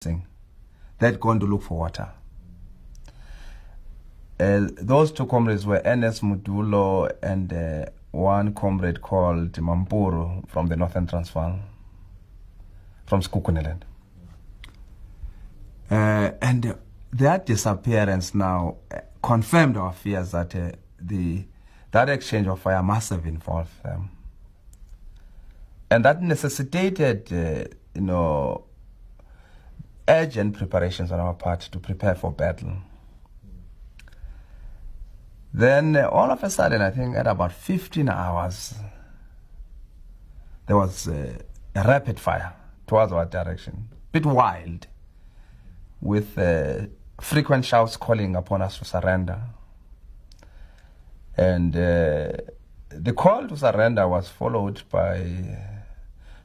they'd gone to look for water. Those two comrades were Ernest Mudulo and one comrade called Mampuru from the Northern Transvaal, from Skukuniland. And their disappearance now confirmed our fears that that exchange of fire must have involved them. And that necessitated, urgent preparations on our part to prepare for battle. Then all of a sudden, I think at about 15 hours, there was a rapid fire towards our direction, a bit wild, with frequent shouts calling upon us to surrender. And the call to surrender was followed by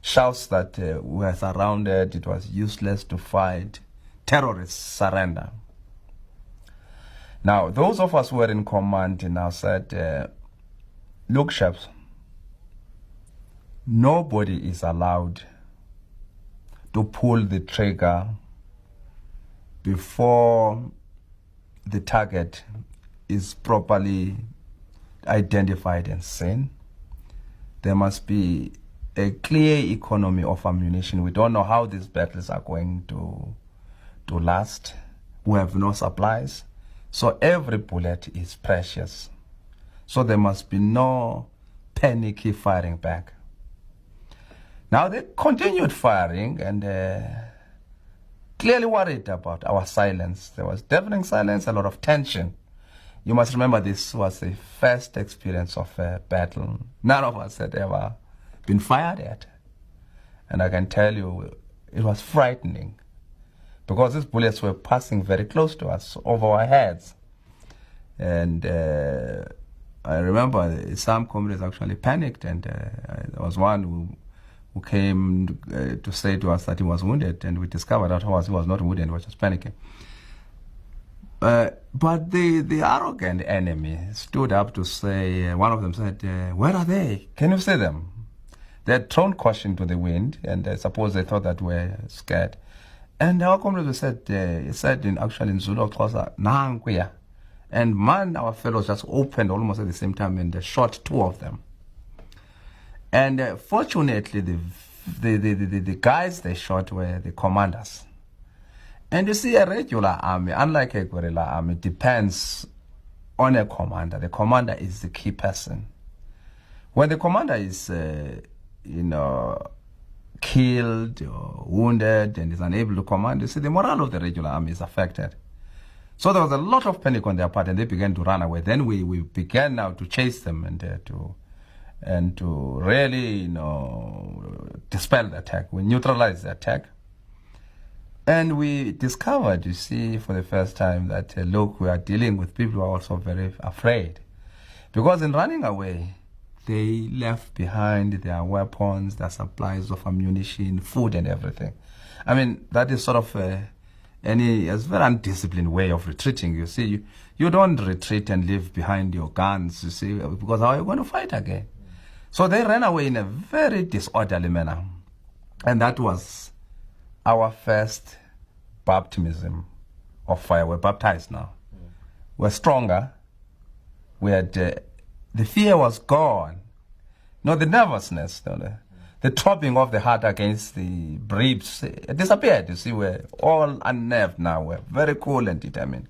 shouts that we were surrounded, it was useless to fight, terrorists surrender. Now, those of us who were in command now said, look, chaps, nobody is allowed to pull the trigger before the target is properly identified and seen. There must be a clear economy of ammunition. We don't know how these battles are going to last. We have no supplies. So every bullet is precious. So there must be no panicky firing back. Now they continued firing and clearly worried about our silence. There was deafening silence, a lot of tension. You must remember this was the first experience of a battle. None of us had ever been fired at. And I can tell you, it was frightening because these bullets were passing very close to us, over our heads. And I remember some comrades actually panicked, and there was one who came to say to us that he was wounded, and we discovered afterwards he was not wounded, he was just panicking. But the arrogant enemy stood up to say, one of them said, where are they? Can you see them? They had thrown caution to the wind, and I suppose they thought that we're scared. And our comrades said in Zulu, Nanguya. And man, our fellows just opened almost at the same time and shot two of them. And fortunately, the guys they shot were the commanders. And you see, a regular army, unlike a guerrilla army, depends on a commander. The commander is the key person. When the commander is, killed or wounded and is unable to command, you see, the morale of the regular army is affected. So there was a lot of panic on their part, and they began to run away. Then we began now to chase them and to really, dispel the attack. We neutralized the attack. And we discovered, you see, for the first time that, look, we are dealing with people who are also very afraid. Because in running away, they left behind their weapons, their supplies of ammunition, food, and everything. I mean, that is sort of a very undisciplined way of retreating. You see, you don't retreat and leave behind your guns, you see, because how are you going to fight again? So they ran away in a very disorderly manner. And that was our first baptism of fire. We're baptized now. We're stronger. We had, the fear was gone. No, the nervousness, the throbbing of the heart against the ribs disappeared. You see, we're all unnerved now. We're very cool and determined.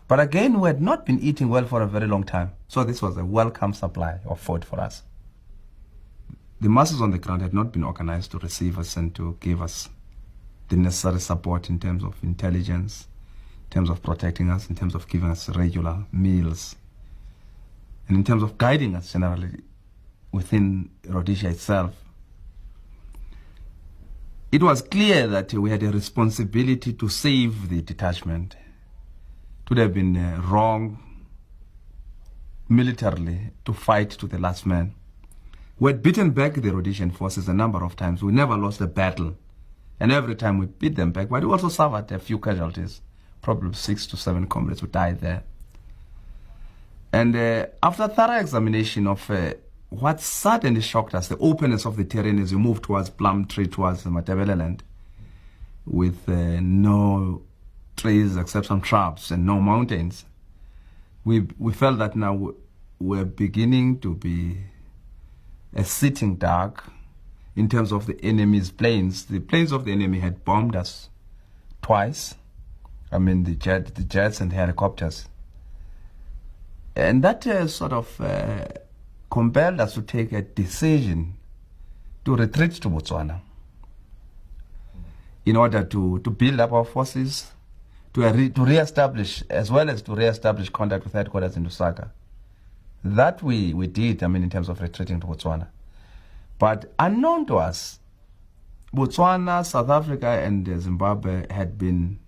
But again, we had not been eating well for a very long time. So this was a welcome supply of food for us. The masses on the ground had not been organized to receive us and to give us the necessary support in terms of intelligence, in terms of protecting us, in terms of giving us regular meals, and in terms of guiding us generally within Rhodesia itself. It was clear that we had a responsibility to save the detachment. It would have been wrong militarily to fight to the last man. We had beaten back the Rhodesian forces a number of times. We never lost a battle. And every time we beat them back, but we also suffered a few casualties. Probably 6 to 7 comrades who died there. And after thorough examination of what suddenly shocked us, the openness of the terrain as we moved towards Plumtree, towards the Matabeleland, with no trees except some shrubs and no mountains. We felt that now we're beginning to be a sitting duck in terms of the enemy's planes. The planes of the enemy had bombed us twice. I mean, the jets and the helicopters. And that sort of compelled us to take a decision to retreat to Botswana in order to build up our forces, to re-establish, as well as to re-establish contact with headquarters in Lusaka. That we did, I mean, in terms of retreating to Botswana. But unknown to us, Botswana, South Africa, and Zimbabwe had been,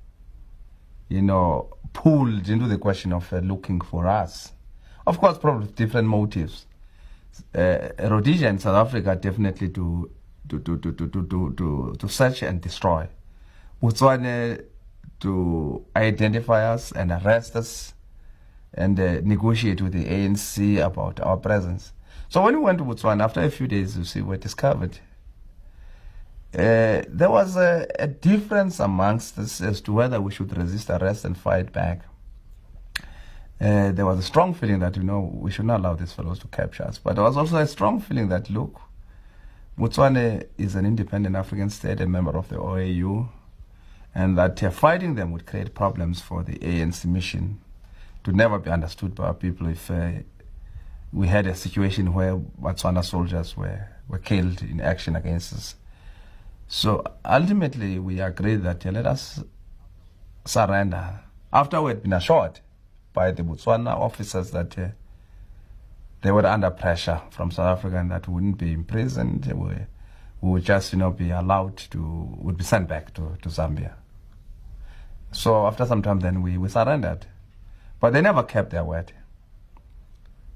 pulled into the question of looking for us. Of course, probably different motives. Rhodesia and South Africa definitely to search and destroy. Botswana to identify us and arrest us and negotiate with the ANC about our presence. So when we went to Botswana, after a few days, we were discovered. There was a difference amongst us as to whether we should resist arrest and fight back. There was a strong feeling that, we should not allow these fellows to capture us. But there was also a strong feeling that, look, Botswana is an independent African state, a member of the OAU, and that fighting them would create problems for the ANC mission to never be understood by our people if we had a situation where Botswana soldiers were killed in action against us. So ultimately, we agreed that let us surrender. After we had been assured by the Botswana officers that they were under pressure from South Africa and that we wouldn't be imprisoned, we would just, be allowed would be sent back to Zambia. So after some time then we surrendered. But they never kept their word.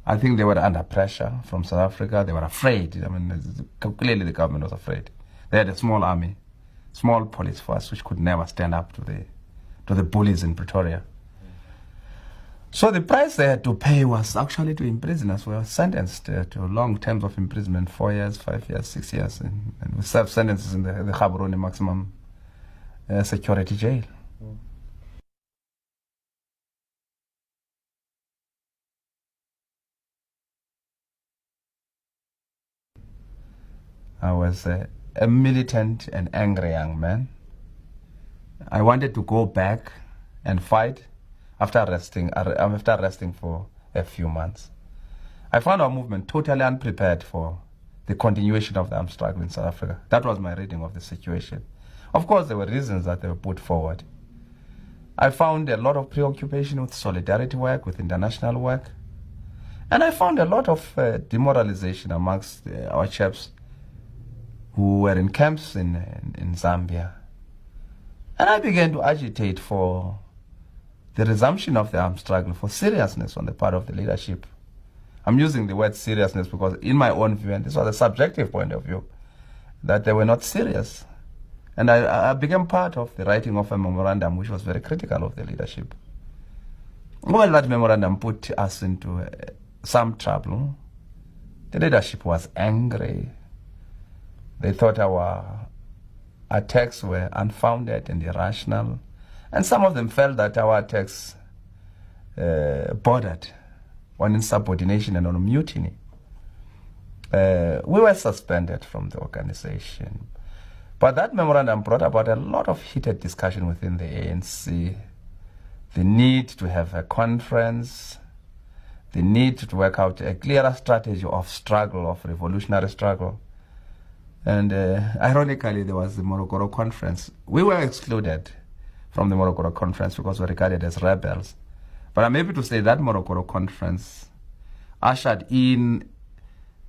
I think they were under pressure from South Africa. They were afraid. I mean, clearly the government was afraid. They had a small army, small police force, which could never stand up to the bullies in Pretoria. So the price they had to pay was actually to imprison us. We were sentenced to long terms of imprisonment, 4 years, 5 years, 6 years. And we served sentences in the Gaborone maximum security jail. I was a militant and angry young man. I wanted to go back and fight after arresting for a few months. I found our movement totally unprepared for the continuation of the armed struggle in South Africa. That was my reading of the situation. Of course, there were reasons that they were put forward. I found a lot of preoccupation with solidarity work, with international work. And I found a lot of demoralization amongst our chaps who were in camps in Zambia. And I began to agitate for the resumption of the armed struggle, for seriousness on the part of the leadership. I'm using the word seriousness because in my own view, and this was a subjective point of view, that they were not serious. And I became part of the writing of a memorandum which was very critical of the leadership. Well, that memorandum put us into some trouble. The leadership was angry. They thought our attacks were unfounded and irrational. And some of them felt that our attacks bordered on insubordination and on mutiny. We were suspended from the organization. But that memorandum brought about a lot of heated discussion within the ANC. The need to have a conference, the need to work out a clearer strategy of struggle, of revolutionary struggle. And ironically, there was the Morogoro Conference. We were excluded from the Morogoro Conference because we were regarded as rebels. But I'm able to say that Morogoro Conference ushered in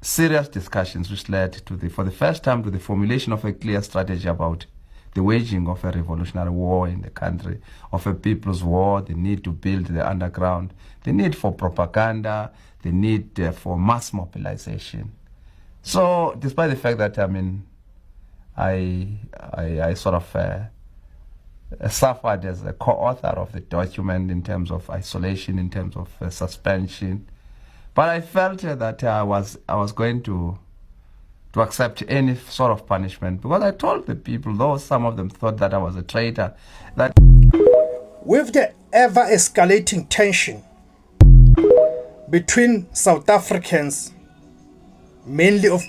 serious discussions which led to for the first time to the formulation of a clear strategy about the waging of a revolutionary war in the country, of a people's war, the need to build the underground, the need for propaganda, the need for mass mobilization. So, despite the fact that, I sort of suffered as a co-author of the document in terms of isolation, in terms of suspension, but I felt that I was going to to accept any sort of punishment, because I told the people, though some of them thought that I was a traitor, that with the ever escalating tension between South Africans, mainly of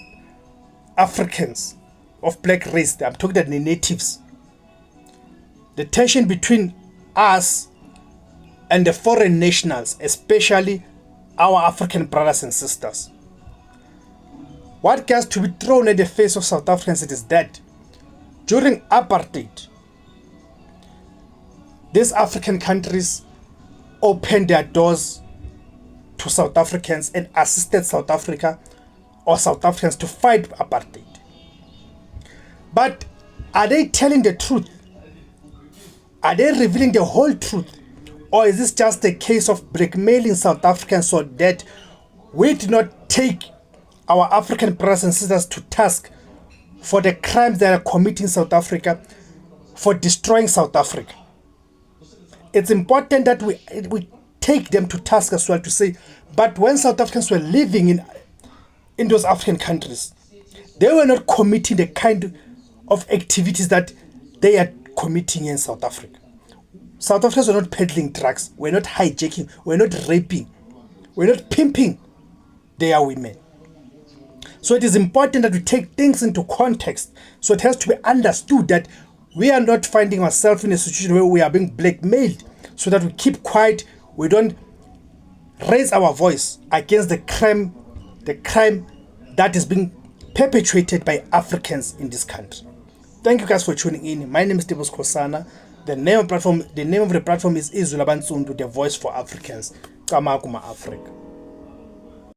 Africans of black race, I'm talking about the natives, the tension between us and the foreign nationals, especially our African brothers and sisters. What gets to be thrown in the face of South Africans is that during apartheid, these African countries opened their doors to South Africans and assisted South Africa or South Africans to fight apartheid. But are they telling the truth? Are they revealing the whole truth? Or is this just a case of blackmailing South Africans so that we do not take our African brothers and sisters to task for the crimes they are committing in South Africa, for destroying South Africa? It's important that we take them to task as well, to say, but when South Africans were living in those African countries, they were not committing the kind of activities that they are committing in South Africa. South Africans were not peddling drugs, we're not hijacking, we're not raping, we're not pimping their women. So it is important that we take things into context. So it has to be understood that we are not finding ourselves in a situation where we are being blackmailed, so that we keep quiet, we don't raise our voice against the crime that is being perpetrated by Africans in this country. Thank you guys for tuning in. My name is Tebos Kosana. The name of the platform is Izula Bansundu, the voice for Africans. Kamakuma Africa.